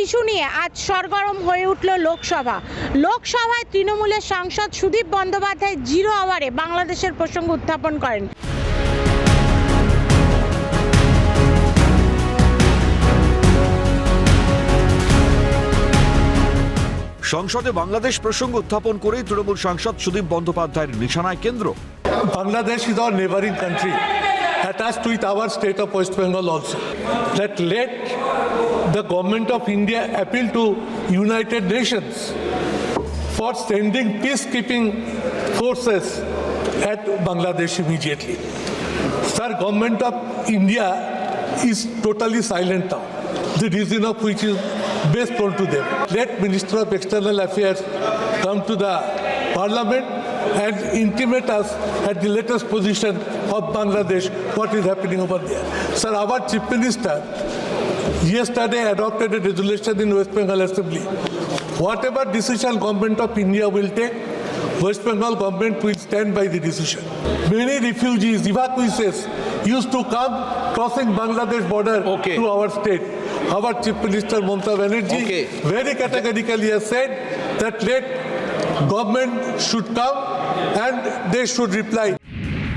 Issue নিয়ে আজ সরগরম হয়ে উঠল লোকসভায় তৃণমূলের সাংসদ সুদীপ বন্দ্যোপাধ্যায় জিরো আওয়ারে বাংলাদেশের প্রসঙ্গ উত্থাপন করেন। সংসদে বাংলাদেশ প্রসঙ্গ উত্থাপন করে তৃণমূল সাংসদ সুদীপ বন্দ্যোপাধ্যায়ের নিশানায় কেন্দ্র। Bangladesh is our neighboring country, attached with our state of West Bengal also. Let the government of India appeal to United Nations for sending peacekeeping forces at Bangladesh immediately. Sir, government of India is totally silent now. The reason of which is best known to them. Let Minister of External Affairs come to the Parliament and intimate us at the latest position of Bangladesh, what is happening over there. Sir, our Chief Minister yesterday adopted a resolution in West Bengal Assembly. Whatever decision government of India will take, West Bengal government will stand by the decision. Many refugees, evacuees used to come crossing Bangladesh border to our state. Our Chief Minister Mamata Banerjee very categorically has said that let government should come and they should reply.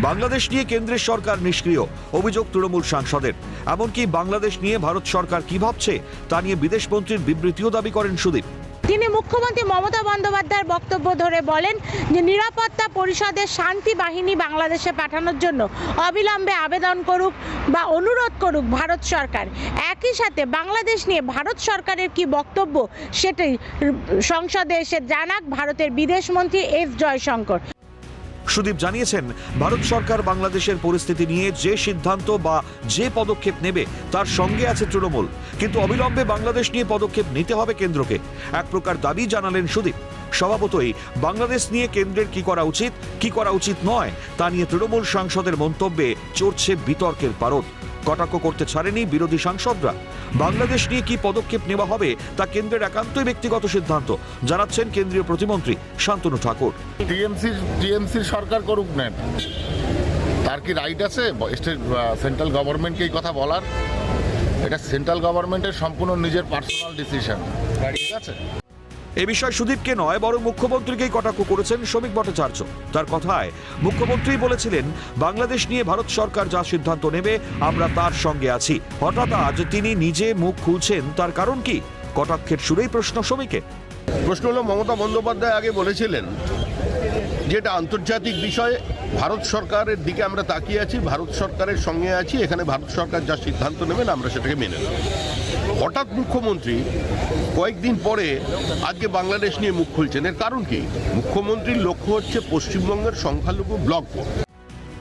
Bangladesh নিয়ে কেন্দ্রের সরকার নিষ্ক্রিয় অভিযোগ তৃণমূল সাংসদের। এমনকি বাংলাদেশ নিয়ে ভারত সরকার কি ভাবছে তা নিয়ে বিদেশমন্ত্রীর বিবৃতিও দাবি করেন সুদীপ। তিনি মুখ্যমন্ত্রী মমতা বন্দ্যোপাধ্যায়ের বক্তব্য ধরে বলেন যে নিরাপত্তা পরিষদের শান্তি বাহিনী বাংলাদেশে পাঠানোর জন্য অবিলম্বে আবেদন করুক বা অনুরোধ করুক ভারত সরকার। একই সাথে বাংলাদেশ নিয়ে ভারত সরকারের কি বক্তব্য সেটাই সংসদে এসে জানাক ভারতের বিদেশমন্ত্রী এস জয়শঙ্কর। সুদীপ জানিয়েছেন, ভারত সরকার বাংলাদেশের পরিস্থিতি নিয়ে যে সিদ্ধান্ত বা যে পদক্ষেপ নেবে তার সঙ্গে আছে তৃণমূল, কিন্তু অবিলম্বে বাংলাদেশ নিয়ে পদক্ষেপ নিতে হবে কেন্দ্রকে। এক প্রকার দাবি জানালেন সুদীপ। স্বভাবতই বাংলাদেশ নিয়ে কেন্দ্রের কি করা উচিত নয় তা নিয়ে তৃণমূল সাংসদের মন্তব্যে চড়ছে বিতর্কের পারদ। কটাক্ষ করতে ছাড়েনি বিরোধী সাংসদরা। বাংলাদেশ নিয়ে কি পদক্ষেপ নেওয়া হবে তা কেন্দ্রের একান্তই ব্যক্তিগত সিদ্ধান্ত, জানাচ্ছেন কেন্দ্রীয় প্রতিমন্ত্রী শান্তনু ঠাকুর। টিএমসির সরকার করুক না, তার কি রাইট আছে সেন্ট্রাল গভর্নমেন্টকে এই কথা বলার? এটা সেন্ট্রাল গভর্নমেন্টের সম্পূর্ণ নিজের পার্সোনাল ডিসিশন, ঠিক আছে? এ বিষয়ে সুদীপকে নয় বরং মুখ্যমন্ত্রীকেই কটাক্ষ করেছেন শ্রমিক ভট্টাচার্য। তার কথায় মুখ্যমন্ত্রী বলেছিলেন, বাংলাদেশ নিয়ে ভারত সরকার যা সিদ্ধান্ত নেবে আমরা তার সঙ্গে আছি। হঠাৎ আজ তিনি নিজে মুখ খুলছেন, তার কারণ কি? কটাক্ষের সুরেই প্রশ্ন শ্রমিকে। প্রশ্ন হলো, মমতা বন্দ্যোপাধ্যায় আগে বলেছিলেন যে এটা আন্তর্জাতিক বিষয়ে ভারত সরকারের দিকে আমরা তাকিয়ে আছি, ভারত সরকারের সঙ্গে আছি, এখানে ভারত সরকার যা সিদ্ধান্ত নেবেন আমরা সেটাকে মেনে নেব। হঠাৎ মুখ্যমন্ত্রী কয়েকদিন পরে আজকে বাংলাদেশ নিয়ে মুখ খুলছেন, এর কারণ কি? মুখ্যমন্ত্রীর লক্ষ্য হচ্ছে পশ্চিমবঙ্গের সংখ্যালঘু ব্লক ভোট।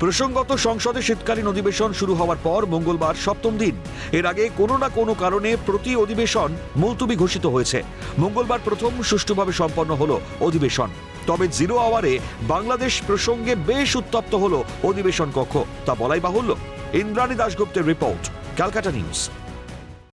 প্রসঙ্গত, সংসদে শীতকালীন অধিবেশন শুরু হওয়ার পর মঙ্গলবার সপ্তম দিন। এর আগে কোনো না কোনো কারণে প্রতি অধিবেশন মুলতবি ঘোষিত হয়েছে। মঙ্গলবার প্রথম সুষ্ঠুভাবে সম্পন্ন হলো অধিবেশন। তবে জিরো আওয়ারে বাংলাদেশ প্রসঙ্গে বেশ উত্তপ্ত হলো অধিবেশন কক্ষ, তা বলাই বাহুল্য। ইন্দ্রাণী দাশগুপ্তের রিপোর্ট, ক্যালকাটা নিউজ।